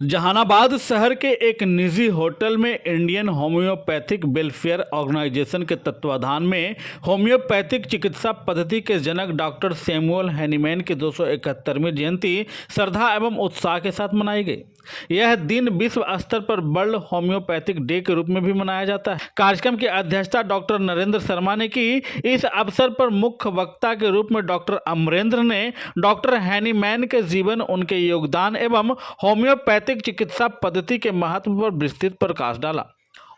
जहानाबाद शहर के एक निजी होटल में इंडियन होम्योपैथिक वेलफेयर ऑर्गेनाइजेशन के तत्वाधान में होम्योपैथिक चिकित्सा पद्धति के जनक डॉक्टर सैमुअल हैनीमैन की 271वीं जयंती श्रद्धा एवं उत्साह के साथ मनाई गई। यह दिन विश्व स्तर पर वर्ल्ड होम्योपैथिक डे के रूप में भी मनाया जाता है। कार्यक्रम की अध्यक्षता डॉक्टर नरेंद्र शर्मा ने की। इस अवसर पर मुख्य वक्ता के रूप में डॉक्टर अमरेंद्र ने डॉक्टर हैनीमैन के जीवन, उनके योगदान एवं होम्योपैथिक चिकित्सा पद्धति के महत्व पर विस्तृत प्रकाश डाला।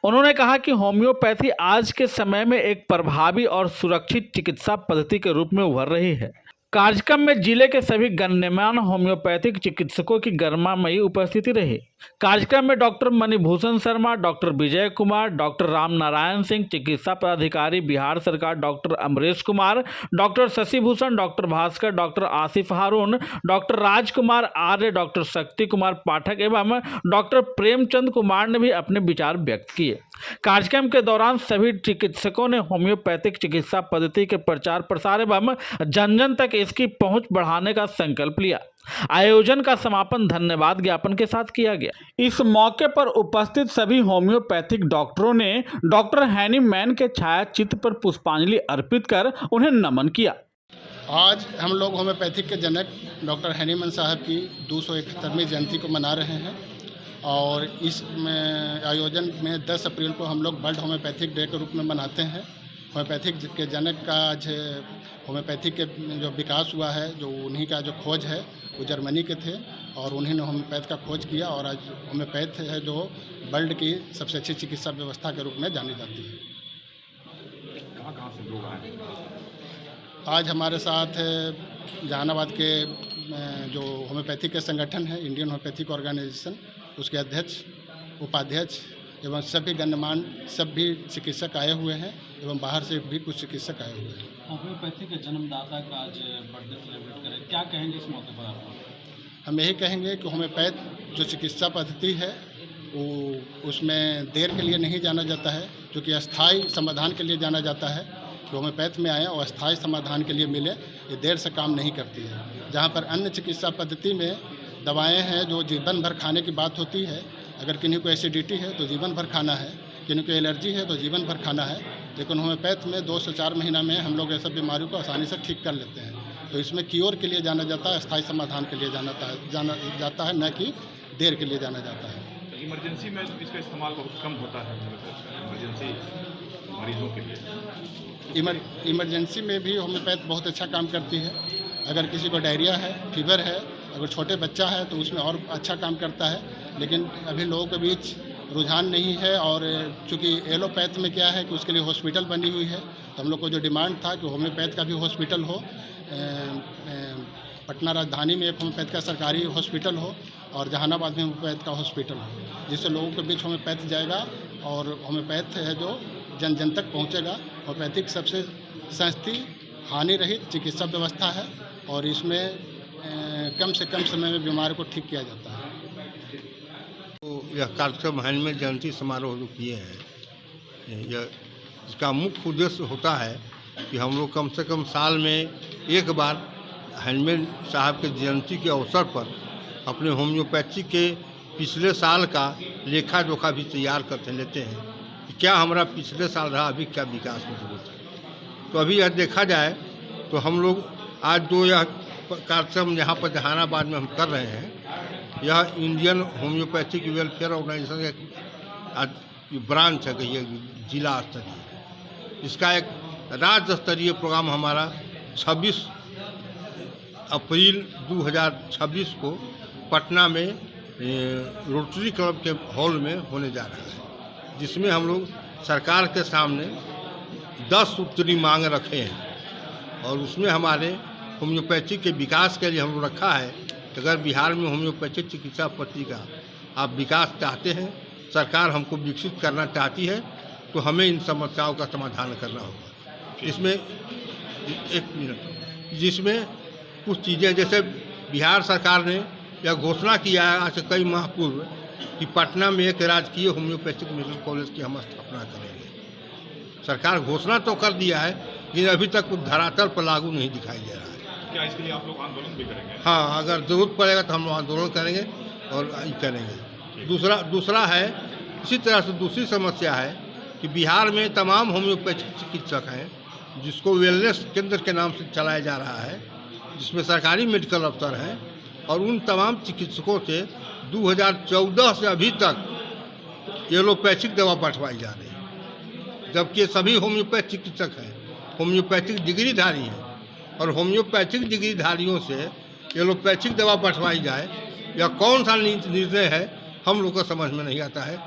उन्होंने कहा कि होम्योपैथी आज के समय में एक प्रभावी और सुरक्षित चिकित्सा पद्धति के रूप में उभर रही है। कार्यक्रम में जिले के सभी गण्यमान्य होम्योपैथिक चिकित्सकों की गरिमामयी उपस्थिति रही। कार्यक्रम में doctor Manibhushan Sharma, doctor Vijay Kumar, doctor Ram Narayan Singh, चिकित्सा पदाधिकारी बिहार सरकार doctor Amresh Kumar, doctor Shashibhushan, doctor Bhaskar, doctor Asif Haroon, doctor Rajkumar Arya, doctor Shakti Kumar पाठक एवं डॉक्टर प्रेमचंद कुमार ने भी अपने विचार व्यक्त किए। कार्यक्रम के दौरान सभी चिकित्सकों ने होम्योपैथिक चिकित्सा पद्धति के प्रचार प्रसार एवं जन जन तक इसकी पहुंच बढ़ाने का संकल्प लिया। आयोजन का समापन धन्यवाद ज्ञापन के साथ किया गया। इस मौके पर उपस्थित सभी होम्योपैथिक डॉक्टरों ने डॉक्टर हैनीमैन के छायाचित्र पर पुष्पांजलि अर्पित कर उन्हें नमन किया। आज हम लोग होम्योपैथिक के जनक डॉक्टर हैनीमैन साहब की 271वीं जयंती को मना रहे हैं और इस आयोजन में 10 अप्रैल को हम लोग वर्ल्ड होम्योपैथिक डे के रूप में मनाते हैं। होम्योपैथिक के जनक का आज होम्योपैथिक के जो विकास हुआ है, जो उन्हीं का जो खोज है वो जर्मनी के थे और उन्हीं ने होम्योपैथ का खोज किया और आज होम्योपैथ है जो वर्ल्ड की सबसे अच्छी चिकित्सा व्यवस्था के रूप में जानी जाती है। कहाँ से लोग आए? आज हमारे साथ जहानाबाद के जो होम्योपैथिक के संगठन है, इंडियन होम्योपैथिक ऑर्गेनाइजेशन, उसके अध्यक्ष, उपाध्यक्ष एवं सभी गण्यमान्य सभी चिकित्सक आए हुए हैं एवं बाहर से भी कुछ चिकित्सक आए हुए हैं। होम्योपैथी के जन्मदाता का आज बर्थडे सेलिब्रेट करें, क्या कहेंगे इस मौके पर आप? हम यही कहेंगे कि होम्योपैथ जो चिकित्सा पद्धति है वो उसमें देर के लिए नहीं जाना जाता है, क्योंकि अस्थाई समाधान के लिए जाना जाता है। कि होम्योपैथ में आए और अस्थाई समाधान के लिए मिले, ये देर से काम नहीं करती है। जहाँ पर अन्य चिकित्सा पद्धति में दवाएं हैं जो जीवन भर खाने की बात होती है, अगर किन्हीं को एसिडिटी है तो जीवन भर खाना है, किन्हीं को एलर्जी है तो जीवन भर खाना है, लेकिन होम्योपैथ में 2 से 4 महीना में हम लोग ऐसा बीमारियों को आसानी से ठीक कर लेते हैं। तो इसमें क्योर के लिए जाना जाता है, अस्थाई समाधान के लिए जाना जाता है, न कि देर के लिए जाना जाता है। इमरजेंसी में इसका इस्तेमाल बहुत कम होता है, इमरजेंसी मरीजों के लिए। इमरजेंसी में भी होम्योपैथ बहुत अच्छा काम करती है। अगर किसी को डायरिया है, फीवर है, अगर छोटे बच्चा है तो उसमें और अच्छा काम करता है। लेकिन अभी लोगों के बीच रुझान नहीं है और चूँकि एलोपैथ में क्या है कि उसके लिए हॉस्पिटल बनी हुई है, तो हम लोग को जो डिमांड था कि होम्योपैथ का भी हॉस्पिटल हो, पटना राजधानी में एक होम्योपैथ का सरकारी हॉस्पिटल हो और जहानाबाद में होम्योपैथ का हॉस्पिटल हो, जिससे लोगों के बीच होम्योपैथ जाएगा और होम्योपैथ है जो जन जन तक पहुँचेगा। होम्योपैथिक सबसे सस्ती, हानि रहित चिकित्सा व्यवस्था है और इसमें कम से कम समय में बीमारी को ठीक किया जाता है। तो यह कार्यक्रम हैनीमैन जयंती समारोह जो किए हैं, यह इसका मुख्य उद्देश्य होता है कि हम लोग कम से कम साल में एक बार हैनीमैन साहब के जयंती के अवसर पर अपने होम्योपैथी के पिछले साल का लेखा जोखा भी तैयार करते लेते हैं कि क्या हमारा पिछले साल रहा, अभी क्या विकास में जरूरत है। तो अभी यह देखा जाए तो हम लोग आज जो यह कार्यक्रम यहाँ पर जहानाबाद में हम कर रहे हैं, यह इंडियन होम्योपैथिक वेलफेयर ऑर्गेनाइजेशन का ब्रांच है, कहिए जिला स्तरीय। इसका एक राज्य स्तरीय प्रोग्राम हमारा 26 अप्रैल 2026 को पटना में रोटरी क्लब के हॉल में होने जा रहा है, जिसमें हम लोग सरकार के सामने 10 सूत्री मांग रखे हैं और उसमें हमारे होम्योपैथी के विकास के लिए हम लोग रखा है कि अगर बिहार में होम्योपैथिक चिकित्सा पद्धति का आप विकास चाहते हैं, सरकार हमको विकसित करना चाहती है, तो हमें इन समस्याओं का समाधान करना होगा। इसमें एक मिनट, जिसमें कुछ चीज़ें जैसे बिहार सरकार ने यह घोषणा किया है आज से कई माह पूर्व कि पटना में एक राजकीय होम्योपैथिक मेडिकल कॉलेज की हम स्थापना करेंगे। सरकार घोषणा तो कर दिया है, लेकिन अभी तक कुछ धरातल पर लागू नहीं दिखाई दे रहा है। क्या इसके लिए आप लोग आंदोलन भी करेंगे? हाँ, अगर ज़रूरत पड़ेगा तो हम लोग आंदोलन करेंगे और ये करेंगे। दूसरा है, इसी तरह से दूसरी समस्या है कि बिहार में तमाम होम्योपैथिक चिकित्सक हैं जिसको वेलनेस केंद्र के नाम से चलाया जा रहा है, जिसमें सरकारी मेडिकल अफसर हैं, और उन तमाम चिकित्सकों से 2014 से अभी तक एलोपैथिक दवा पठवाई जा रही है, जबकि सभी होम्योपैथ चिकित्सक हैं, होम्योपैथिक डिग्रीधारी हैं, और होम्योपैथिक डिग्रीधारियों से एलोपैथिक दवा पठवाई जाए या कौन सा निर्णय है हम लोग को समझ में नहीं आता है।